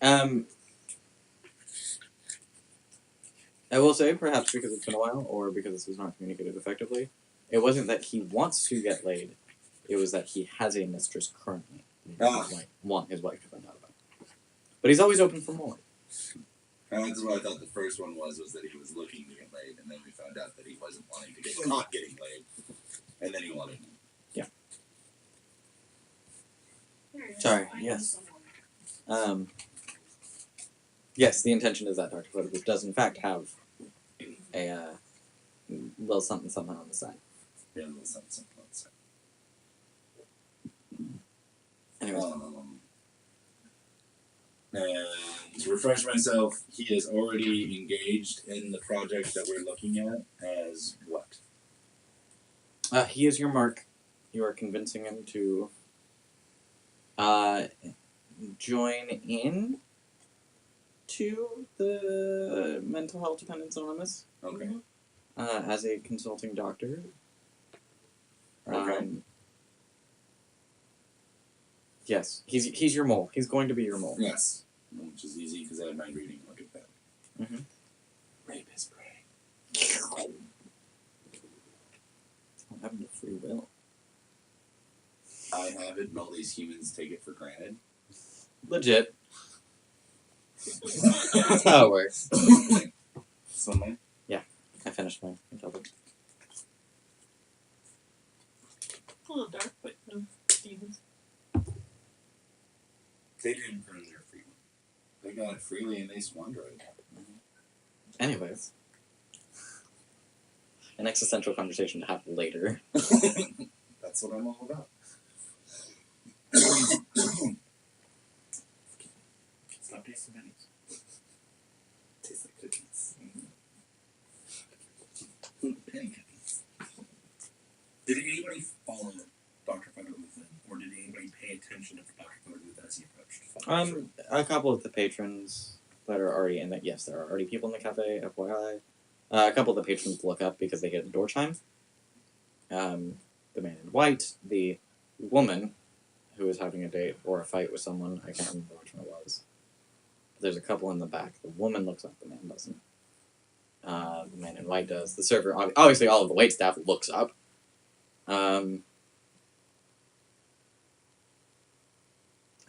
I will say, perhaps because it's been a while, or because this was not communicated effectively, it wasn't that he wants to get laid, it was that he has a mistress currently. And he doesn't want his wife to find out about it. But he's always open for more. And that's what I thought the first one was that he was looking to get laid, and then we found out that he wasn't wanting to get caught getting laid, and then he wanted. Yeah. Sorry, yes. Yes, the intention is that Dr. Photogroup does in fact have a little something on the side. Yeah, a little something on the side. Anyways. And to refresh myself, he is already engaged in the project that we're looking at as what? He is your mark. You are convincing him to join in to the Mental Health Dependence Anonymous. Okay. As a consulting doctor. Okay. Yes, he's your mole. He's going to be your mole. Yes. Which is easy because I have mind reading. Look at that. Mm-hmm. Rape is prey. What happened to free will? I have it, and all these humans take it for granted. Legit. That's how it works. So mine? Yeah, I finished mine. I killed it. A little dark, but no demons. They didn't earn their freedom. They got it freely and they squandered it. Anyways. An existential conversation to have later. That's what I'm all about. Stop tasting minis. Tastes like cookies. Penny cookies. Did anybody follow Dr. Featherlooth, or did anybody pay attention to Dr. Featherlooth as he approached? A couple of the patrons that are already in it. Yes, there are already people in the cafe, FYI. A couple of the patrons look up because they hear the door chime. The man in white, the woman who is having a date or a fight with someone, I can't remember which one it was. There's a couple in the back. The woman looks up, the man doesn't. The man in white does. The server, obviously all of the wait staff looks up. I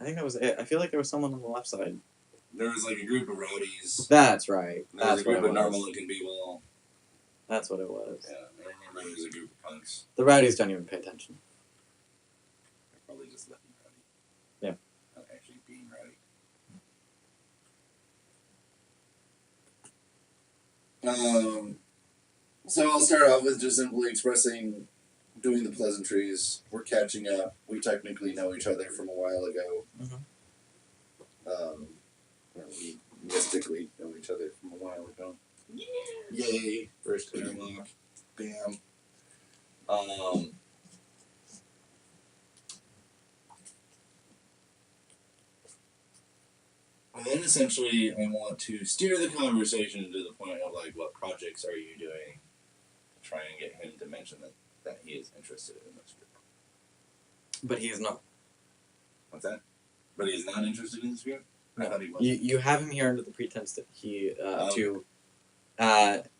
think that was it. I feel like there was someone on the left side. There was like a group of rowdies. That's right. There was a group of normal looking people. That's what it was. Yeah, I remember there was a group of punks. The rowdies don't even pay attention. They're probably just looking rowdy. Yeah. Not actually being rowdy. So I'll start off with just simply expressing, doing the pleasantries. We're catching up. We technically know each other from a while ago. Mm-hmm. We mystically know each other from a while ago. Yeah. Yay! First airlock. Bam. And then essentially, I want to steer the conversation to the point of like, what projects are you doing? Try and get him to mention that he is interested in this group. But he is not. What's that? But he is not interested in this group? I No. thought he was. You have him here under the pretense that he to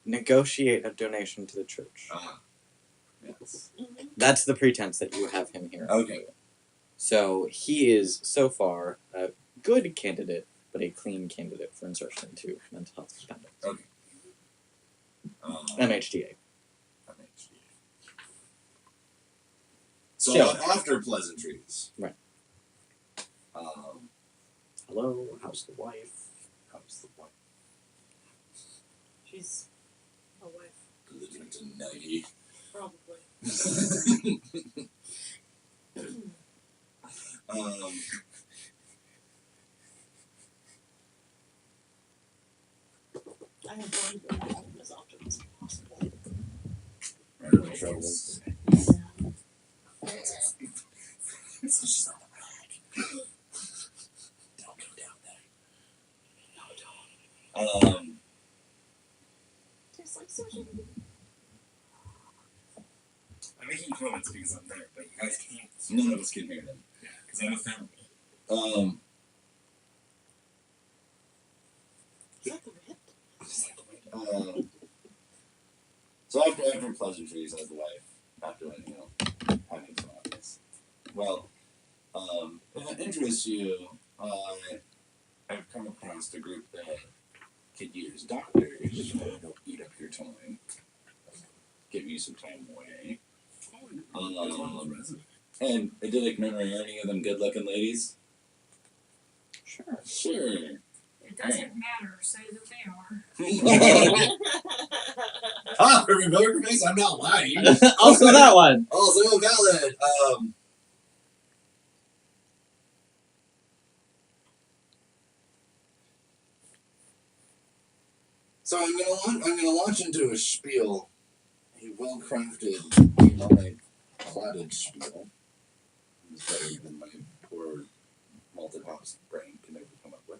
negotiate a donation to the church. Yes. Mm-hmm. That's the pretense that you have him here. Okay. So he is so far a good candidate, but a clean candidate for insertion into mental health dependence. Okay. MHDA. So Yeah. after pleasantries. Right. Hello, how's the wife? How's the wife? She's a wife, Living to 90. probably. I have wanted to go home as often as possible. Right, no trouble. She's on the rack. Don't go down there. No, don't. Tastes like sushi. I'm making comments because I'm there, but you guys can't. None of us can hear them. Yeah, because I'm a family. your pleasantries as a wife after having some obvious? Well, if it interests you, I've come across a group that could use doctors to help eat up your time, give you some time away. And did I remember any of them good-looking ladies? Sure. Sure. It doesn't matter. Say that they are. Ah, remember face? I'm not lying. Also that one. Also valid. So I'm gonna launch into a spiel, a well-crafted, plotted spiel. It's better than my poor malted hops brain can ever come up with.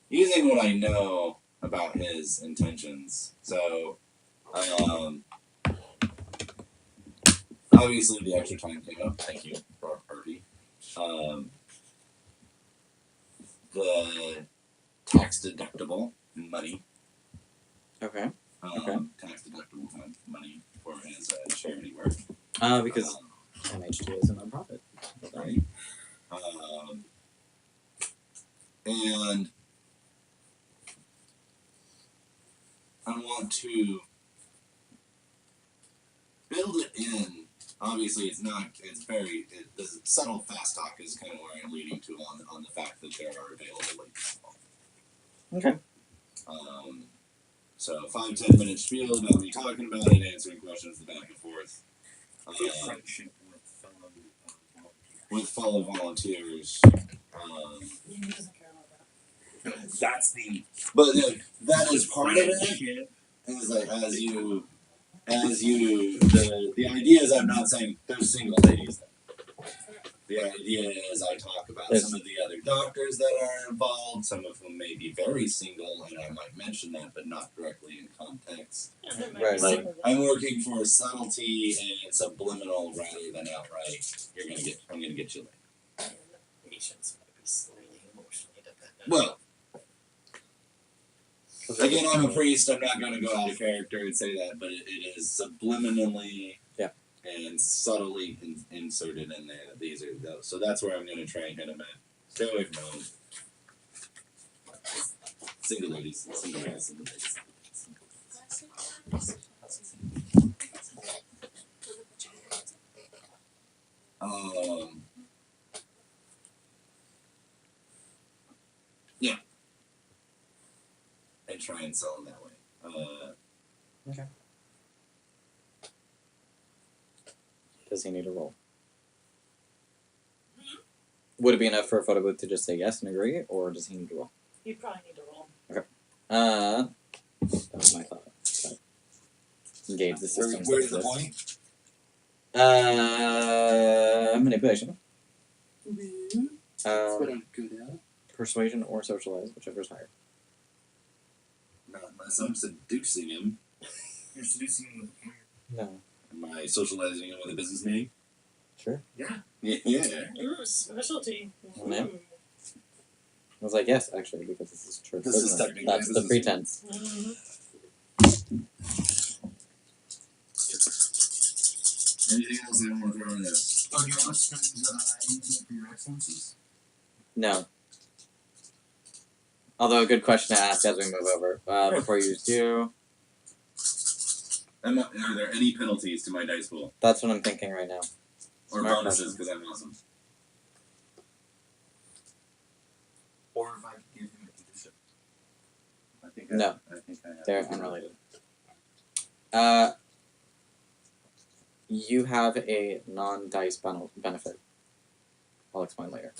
Using what I know about his intentions. So, obviously the extra time came up. Thank you, Harvey. The tax deductible money. Okay. Tax deductible money for his charity work. Because MHT is a nonprofit. Right. And I want to build it in. Obviously, the subtle fast talk is kind of where I'm leading to on the fact that there are available links. Okay. So 5-10 minute spiel about me talking about it, answering questions, the back and forth. Friendship With fellow volunteers. He doesn't care about that. That's the But that is part of it. friendship. Is like the idea is I'm not saying there's single ladies there. The idea is I talk about some of the other doctors that are involved, some of whom may be very single, and I might mention that, but not directly in context. And there might Right, be like, some of I'm working for subtlety and subliminal rather than outright. I'm gonna get you laid. them. Patients might be slightly emotionally dependent. Well, again, I'm a priest. I'm not gonna go out of character and say that, but it is subliminally. And subtly inserted in there. These are those. So that's where I'm going to try and hit them at. Stay away from home. Single ladies. Single ladies. Yeah. And try and sell them that way. Okay. Does he need a roll? Would it be enough for a photo booth to just say yes and agree, or does he need to roll? You probably need to roll. That was my thought. But engage the system. Where's the point? Manipulation. That's what I'm good at. Persuasion or socialize, whichever's higher. Not unless I'm seducing him. You're seducing him with a plan. No. Am I socializing him with a business meeting? Sure. Yeah. Yeah. Ooh, specialty. Yeah. I was like, yes, actually, because this is church This is business. technically That's the business. pretense. Anything else I want to throw in there? Oh, do you want us to spend anything for your excellencies? No. Although a good question to ask as we move over. Before you do, Are there any penalties to my dice pool? that's what I'm thinking right now. Or Smart bonuses, question. because I'm awesome. Or if I could give him a condition. I think No. I think I have. They're unrelated. You have a non-dice benefit. I'll explain later.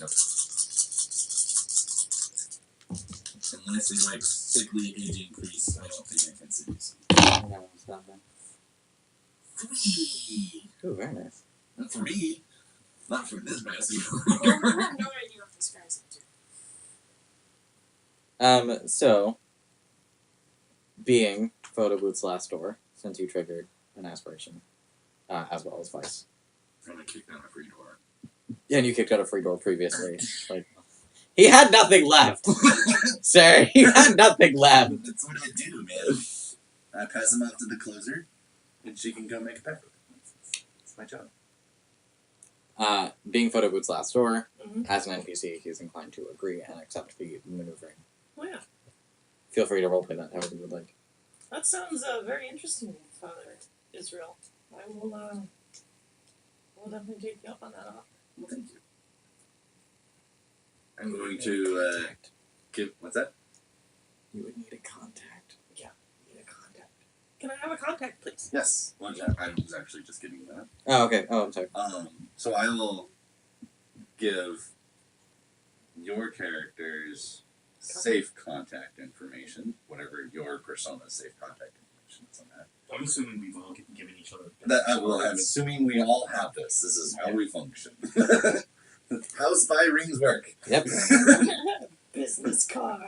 Unless they like sickly age increase, I don't think I can seduce. No, it's not bad. 3. Ooh, very nice. Not for me. Not for this bastard. I have no idea what this guy's into. So, being Photo Booth's last door, since you triggered an aspiration, as well as Vice. I'm gonna kick down a free door. Yeah, and you kicked out a free door previously. Like, He had nothing left, sir. He had nothing left. That's what I do, man. I pass him off to the closer, and she can go make a pack with him. That's my job. Being Photo Boot's last door, Mhm. as an NPC, he's inclined to agree and accept the maneuvering. Oh yeah, Feel free to roleplay that however you would like. that sounds very interesting, Father Israel. I will definitely take you up on that offer. Well, thank you. I'm going to give. What's that? You would need a contact. Yeah, need a contact. Can I have a contact, please? Yes. Well, I was actually just giving you that. Oh, okay. Oh, I'm sorry. So I will give your character's safe contact information, whatever your persona's safe contact information is on that. I'm assuming we've all given each other. I'm assuming we all have this. This is how we function. How spy rings work. Yep. Business card.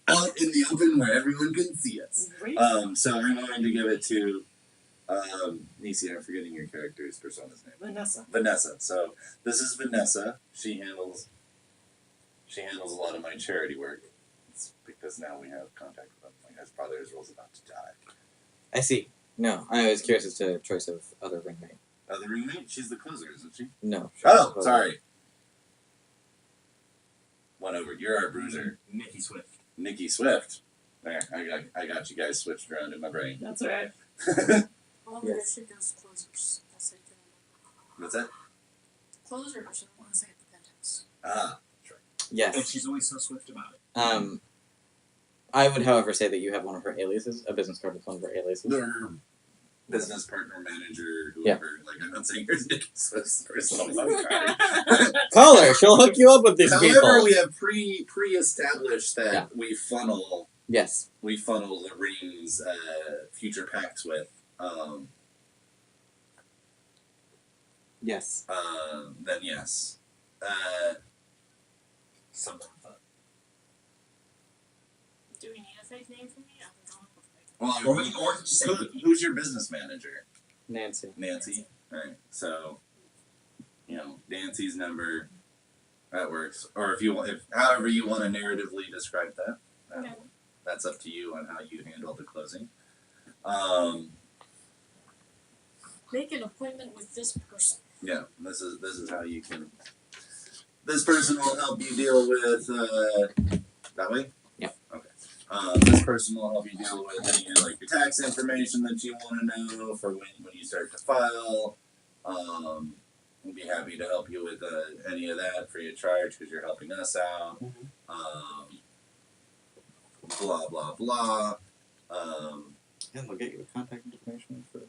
Out in the open where everyone can see us. Great. So I'm going to give it to Nisi. I'm forgetting your character's persona's name. Vanessa. So this is Vanessa. She handles a lot of my charity work. It's because now we have contact with them. Like his brother Israel's about to die. I see. No, I was curious as to choice of other ringmate. The roommate? She's the closer, isn't she? No. Oh, sorry. One over. You're our bruiser. Nikki Swift. Nikki Swift. There, I got you guys switched around in my brain. That's alright. All Yes. leadership goes to closers. That's like What's that? closers are the ones that get the vengeance. Ah, And Yes. she's always so swift about it. I would, however, say that you have one of her aliases, a business card with one of her aliases. their business partner, manager, whoever. Like, I'm not saying here's Nikki Swift's personal phone card. Call her. She'll hook you up with these However, people. we have pre-established that Yeah. we funnel Yes. the rings future pacts with. Yes. Then yes. Something like that. Do we need a fake name for me? I can come up with a fake Well, Or just say who's your business manager? Nancy. Nancy. All right. So, Nancy's number. That works. Or if however you want to narratively describe that. Okay. That's up to you on how you handle the closing. Make an appointment with this person. Yeah, this is how you can. This person will help you deal with that way. Yeah. Okay. This person will help you deal with any like your tax information that you want to know for when you start to file. We'll be happy to help you with any of that free of charge because you're helping us out. Mhm. Blah blah blah. Yeah, they'll get you the contact information for the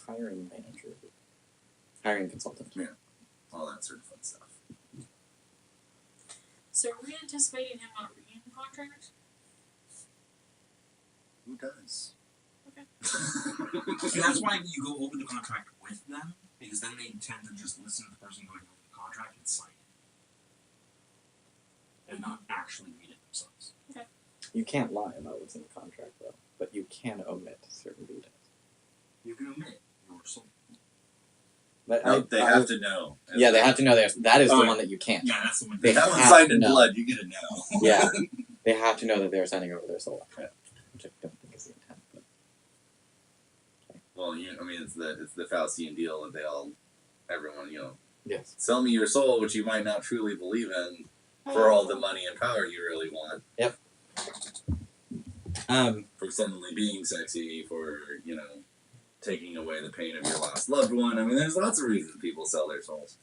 hiring manager. Hiring consultant. All that sort of fun stuff. So are we anticipating him not reading the contract? Who does? See, that's why you go over the contract with them, because then they tend to just listen to the person going over the contract and sign it. And not actually read it themselves. You can't lie about what's in the contract, though, but you can omit certain details. You can omit your soul. But No, they have to know. Yeah, they have to know that is the Oh, one that you can't. Yeah, that's the one. They If that one's have signed to in know. blood, you get it now. Yeah, they have to know that they're signing over their soul. Yeah. Which I don't think is the intent. But Well, it's the Faustian deal that everyone, yes. sell me your soul, which you might not truly believe in, for all the money and power you really want, for suddenly being sexy, for taking away the pain of your lost loved one. I mean, there's lots of reasons people sell their souls.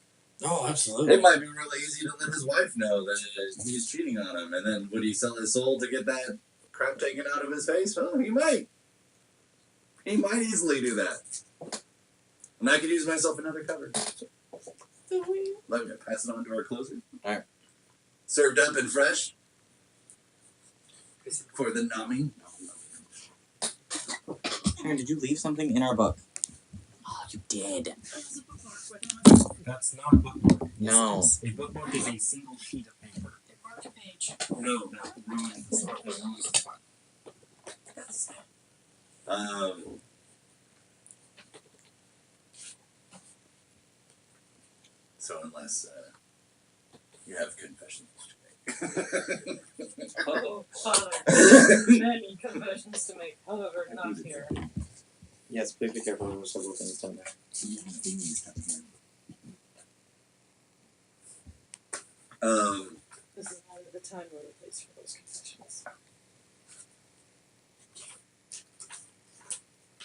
Oh, absolutely. It might be really easy to let his wife know that he's cheating on him, and then would he sell his soul to get that crap taken out of his face? Well, he might. He might easily do that. And I could use myself another cover. Let me pass it on to our closer. Alright. Served up and fresh. For the numbing. Aaron, did you leave something in our book? Oh, you did. There's a bookmark with him. That's not a bookmark. No. A bookmark is a single sheet of paper. They marked a page. No, that ruins the spot. That ruins the spot. That's So unless You have confessions to make. Oh, Father. Many confessions to make, however, not here. Yes, please be careful. There were several things down there. This is neither the time nor the place for those confessions.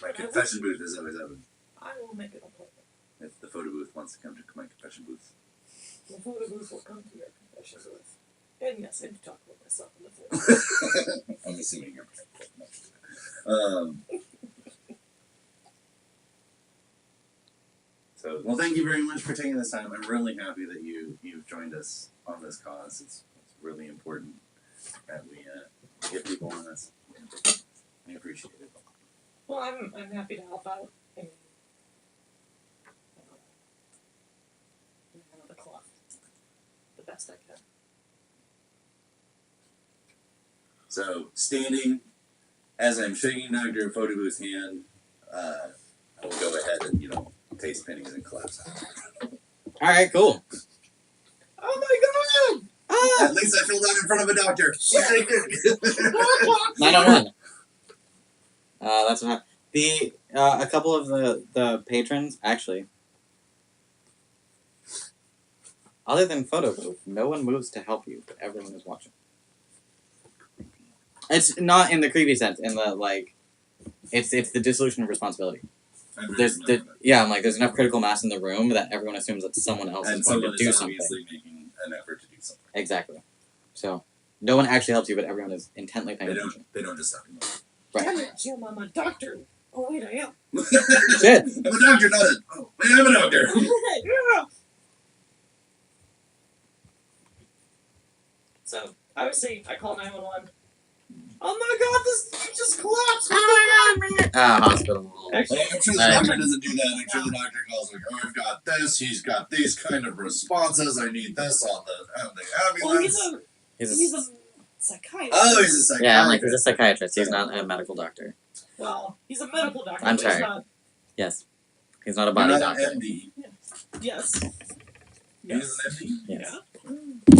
My confession booth is always open. I will make an appointment. If the photo booth wants to come to my confession booth. The photo booth will come to your confession booth. And yes, I do talk about myself in the photo. I'm assuming you're So, well, thank you very much for taking this time. I'm really happy that you've joined us on this cause. It's really important that we get people on this. I appreciate it. Well, I'm happy to help out in the cloth the best I can. So, standing as I'm shaking Dr. Photo Booth's hand, I will go ahead and, taste pennies and collapse. Alright, cool. Oh my god! Ah! At least I fell down in front of a doctor. 901. That's what happened. A couple of the patrons, actually, other than photo booth, no one moves to help you, but everyone is watching. It's not in the creepy sense, in the, it's the dissolution of responsibility. I'm like, there's enough critical mass in the room that everyone assumes that someone else is going to do something. Obviously making an effort to do something. Exactly. So, no one actually helps you, but everyone is intently paying attention. They don't just stop you. Right. Damn it, Jim, I'm a doctor. Oh, wait, I am. Shit. I'm a doctor, not a... Oh, wait, I'm a doctor. Yeah. So, obviously, I call 911. Oh my god, this just collapsed! Hospital. Actually, I'm sure the doctor doesn't do that. I'm sure the doctor calls like, oh, I've got this, he's got these kind of responses, I need this on the ambulance. well, he's a psychiatrist. Oh, he's a psychiatrist. Yeah, I'm like, he's a psychiatrist. He's not a medical doctor. Well, he's a medical doctor. I'm but he's sorry. not. Yes. He's not a body You're not doctor. an MD. Yes. He's an MD? Yes.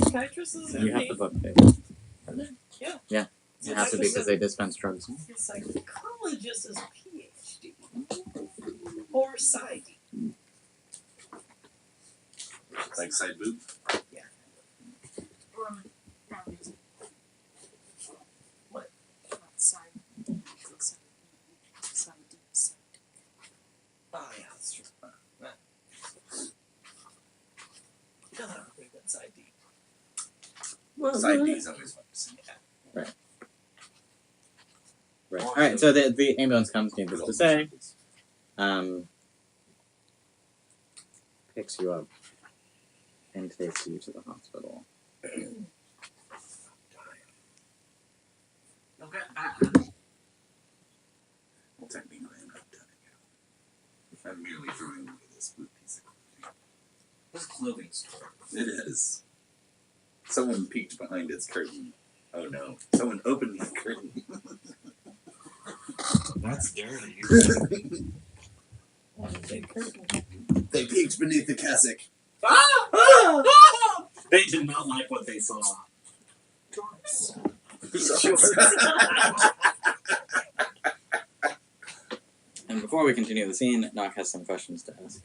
Psychiatrist is You have MD. the book, babe. Yeah. Yeah. You have to because they dispense drugs. Psychologist is a PhD. Or PsyD. Like side boob? What? Oh, yeah, that's true. You don't have a pretty good side D. Side B is always fun to see. Right. Alright, so the ambulance comes, needless to say. Picks you up and takes you to the hospital. Well, technically, I'm not telling you. I'm merely throwing away this blue piece of clothing. This clothing store. It is. Someone peeked behind its curtain. Oh no. Someone opened the curtain. That's dirty. They peeked beneath the cassock. They did not like what they saw. And before we continue the scene, Knock has some questions to ask.